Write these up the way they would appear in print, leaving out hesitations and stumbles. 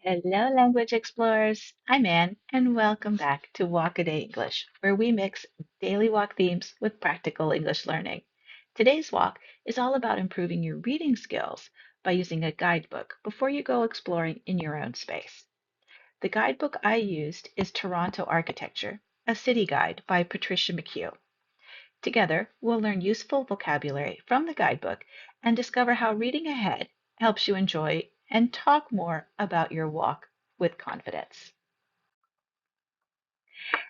Hello, language explorers. I'm Anne, and welcome back to Walk a Day English, where we mix daily walk themes with practical English learning. Today's walk is all about improving your reading skills by using a guidebook before you go exploring in your own space. The guidebook I used is Toronto Architecture, a city guide by Patricia McHugh. Together, we'll learn useful vocabulary from the guidebook and discover how reading ahead helps you enjoy and talk more about your walk with confidence.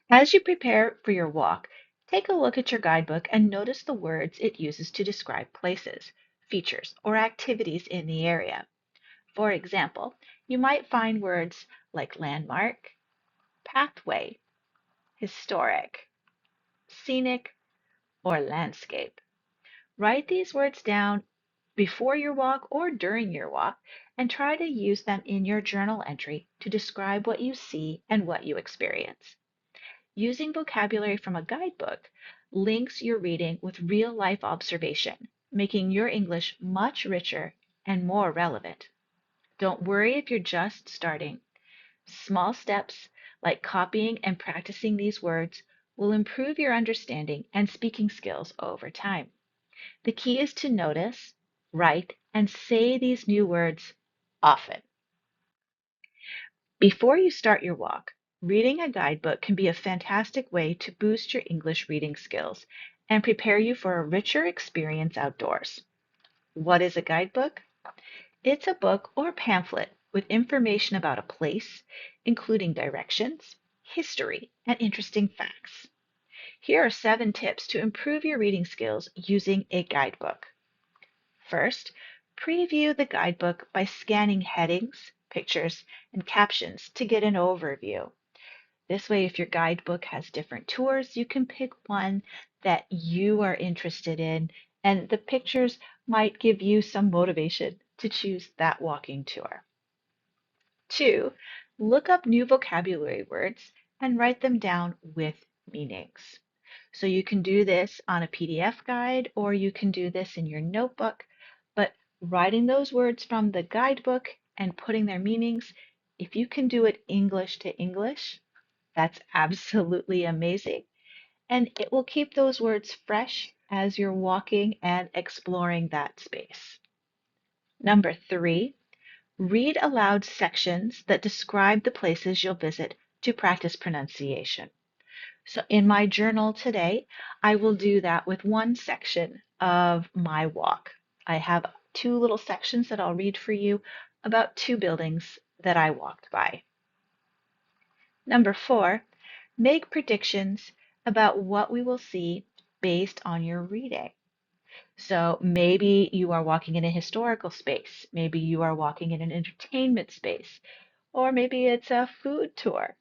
As you prepare for your walk, take a look at your guidebook and notice the words it uses to describe places, features, or activities in the area. For example, you might find words like landmark, pathway, historic, scenic, or landscape. Write these words down before your walk or during your walk and try to use them in your journal entry to describe what you see and what you experience. Using vocabulary from a guidebook links your reading with real life observation, making your English much richer and more relevant. Don't worry if you're just starting. Small steps like copying and practicing these words will improve your understanding and speaking skills over time. The key is to notice, write, and say these new words often. Before you start your walk, reading a guidebook can be a fantastic way to boost your English reading skills and prepare you for a richer experience outdoors. What is a guidebook? It's a book or pamphlet with information about a place, including directions, history, and interesting facts. Here are 7 tips to improve your reading skills using a guidebook. First, preview the guidebook by scanning headings, pictures, and captions to get an overview. This way, if your guidebook has different tours, you can pick one that you are interested in, and the pictures might give you some motivation to choose that walking tour. 2, look up new vocabulary words and write them down with meanings. So you can do this on a PDF guide or you can do this in your notebook, but writing those words from the guidebook and putting their meanings, if you can do it English to English, that's absolutely amazing. And it will keep those words fresh as you're walking and exploring that space. Number 3, read aloud sections that describe the places you'll visit to practice pronunciation. So in my journal today, I will do that with one section of my walk. I have 2 little sections that I'll read for you about 2 buildings that I walked by. Number 4, make predictions about what we will see based on your reading. So maybe you are walking in a historical space, maybe you are walking in an entertainment space, or maybe it's a food tour.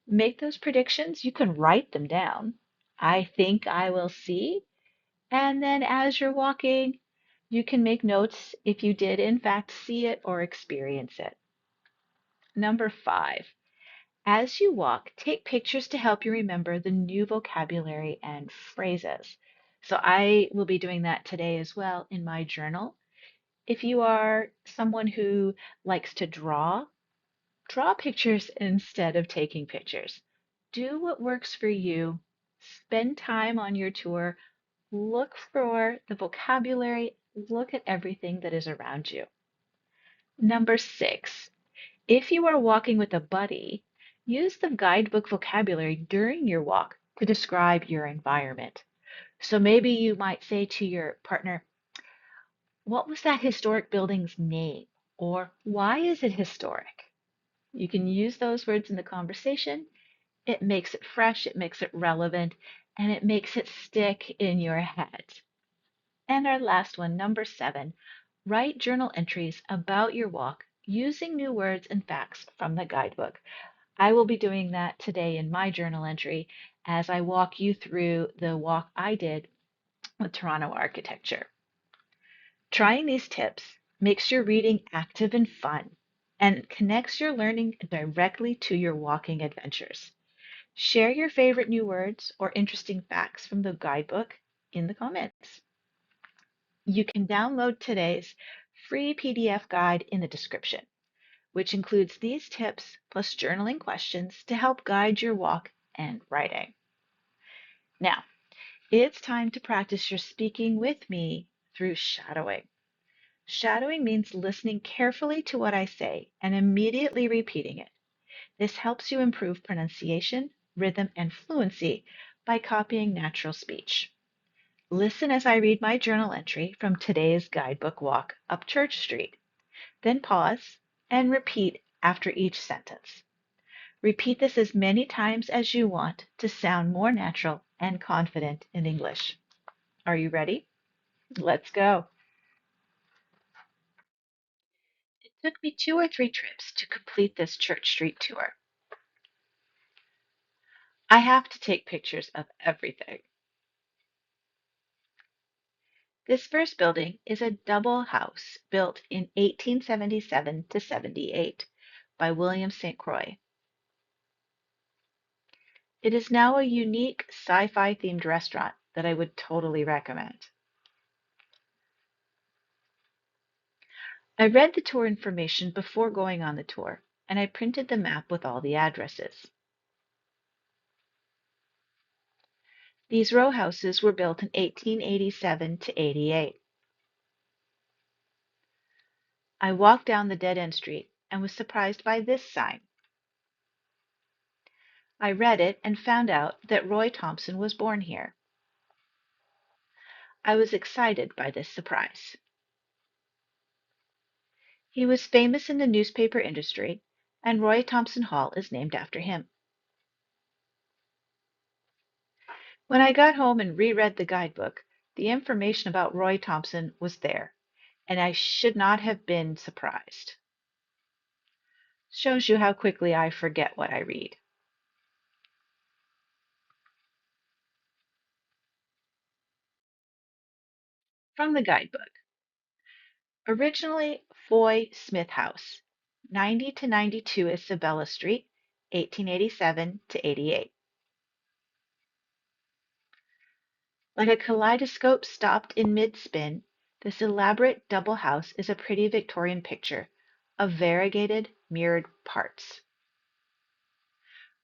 Make those predictions. You can write them down. I think I will see. And then as you're walking, you can make notes if you did, in fact, see it or experience it. Number 5, as you walk, take pictures to help you remember the new vocabulary and phrases. So I will be doing that today as well in my journal. If you are someone who likes to draw pictures instead of taking pictures. Do what works for you. Spend time on your tour. Look for the vocabulary. Look at everything that is around you. Number 6, if you are walking with a buddy, use the guidebook vocabulary during your walk to describe your environment. So maybe you might say to your partner, what was that historic building's name? Or why is it historic? You can use those words in the conversation. It makes it fresh, it makes it relevant, and it makes it stick in your head. And our last one, number 7, write journal entries about your walk using new words and facts from the guidebook. I will be doing that today in my journal entry as I walk you through the walk I did with Toronto architecture. Trying these tips makes your reading active and fun and connects your learning directly to your walking adventures. Share your favorite new words or interesting facts from the guidebook in the comments. You can download today's free PDF guide in the description. which includes these tips plus journaling questions to help guide your walk and writing. Now, it's time to practice your speaking with me through shadowing. Shadowing means listening carefully to what I say and immediately repeating it. This helps you improve pronunciation, rhythm, and fluency by copying natural speech. Listen as I read my journal entry from today's guidebook walk up Church Street. Then pause and repeat after each sentence. Repeat this as many times as you want to sound more natural and confident in English. Are you ready? Let's go. It took me 2 or 3 trips to complete this Church Street tour. I have to take pictures of everything. This first building is a double house built in 1877 to 78 by William St. Croix. It is now a unique sci-fi themed restaurant that I would totally recommend. I read the tour information before going on the tour, and I printed the map with all the addresses. These row houses were built in 1887 to 88. I walked down the dead-end street and was surprised by this sign. I read it and found out that Roy Thompson was born here. I was excited by this surprise. He was famous in the newspaper industry, and Roy Thompson Hall is named after him. When I got home and reread the guidebook, the information about Roy Thompson was there, and I should not have been surprised. Shows you how quickly I forget what I read. From the guidebook. Originally Foy Smith House, 90 to 92 Isabella Street, 1887 to 88. Like a kaleidoscope stopped in mid-spin, this elaborate double house is a pretty Victorian picture of variegated, mirrored parts.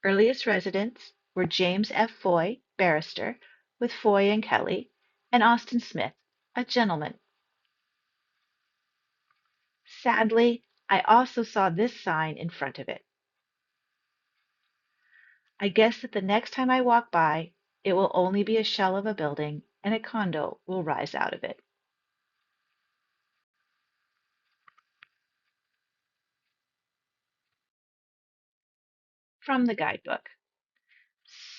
Earliest residents were James F. Foy, barrister, with Foy and Kelly, and Austin Smith, a gentleman. Sadly, I also saw this sign in front of it. I guess that the next time I walk by, it will only be a shell of a building and a condo will rise out of it. From the guidebook.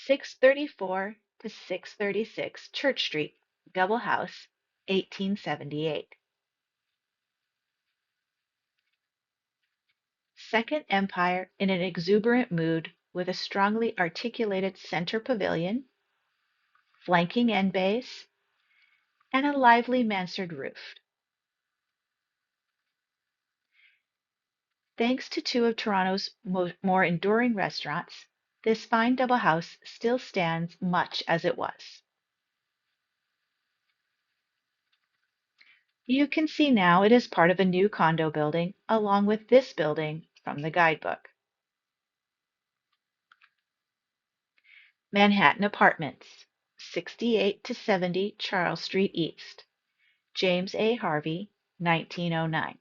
634 to 636 Church Street, double house, 1878. Second Empire in an exuberant mood with a strongly articulated center pavilion, flanking end bays, and a lively mansard roof. Thanks to two of Toronto's more enduring restaurants, this fine double house still stands much as it was. You can see now it is part of a new condo building along with this building from the guidebook. Manhattan Apartments, 68 to 70 Charles Street East. James A. Harvey, 1909.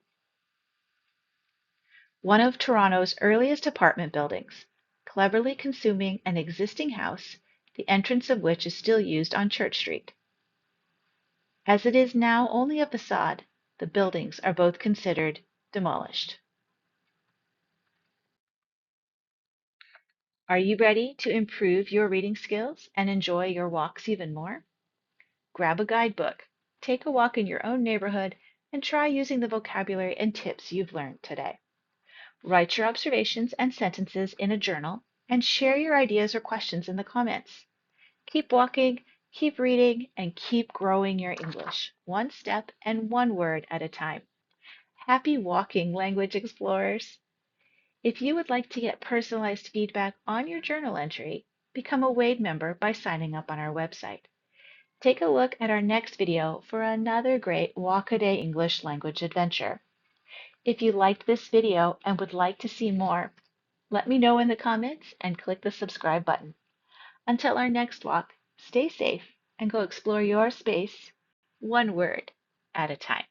One of Toronto's earliest apartment buildings, cleverly consuming an existing house, the entrance of which is still used on Church Street. As it is now only a facade, the buildings are both considered demolished. Are you ready to improve your reading skills and enjoy your walks even more? Grab a guidebook, take a walk in your own neighborhood, and try using the vocabulary and tips you've learned today. Write your observations and sentences in a journal and share your ideas or questions in the comments. Keep walking, keep reading, and keep growing your English, one step and one word at a time. Happy walking, language explorers! If you would like to get personalized feedback on your journal entry, become a Wade member by signing up on our website. Take a look at our next video for another great Walk-A-Day English language adventure. If you liked this video and would like to see more, let me know in the comments and click the subscribe button. Until our next walk, stay safe and go explore your space, one word at a time.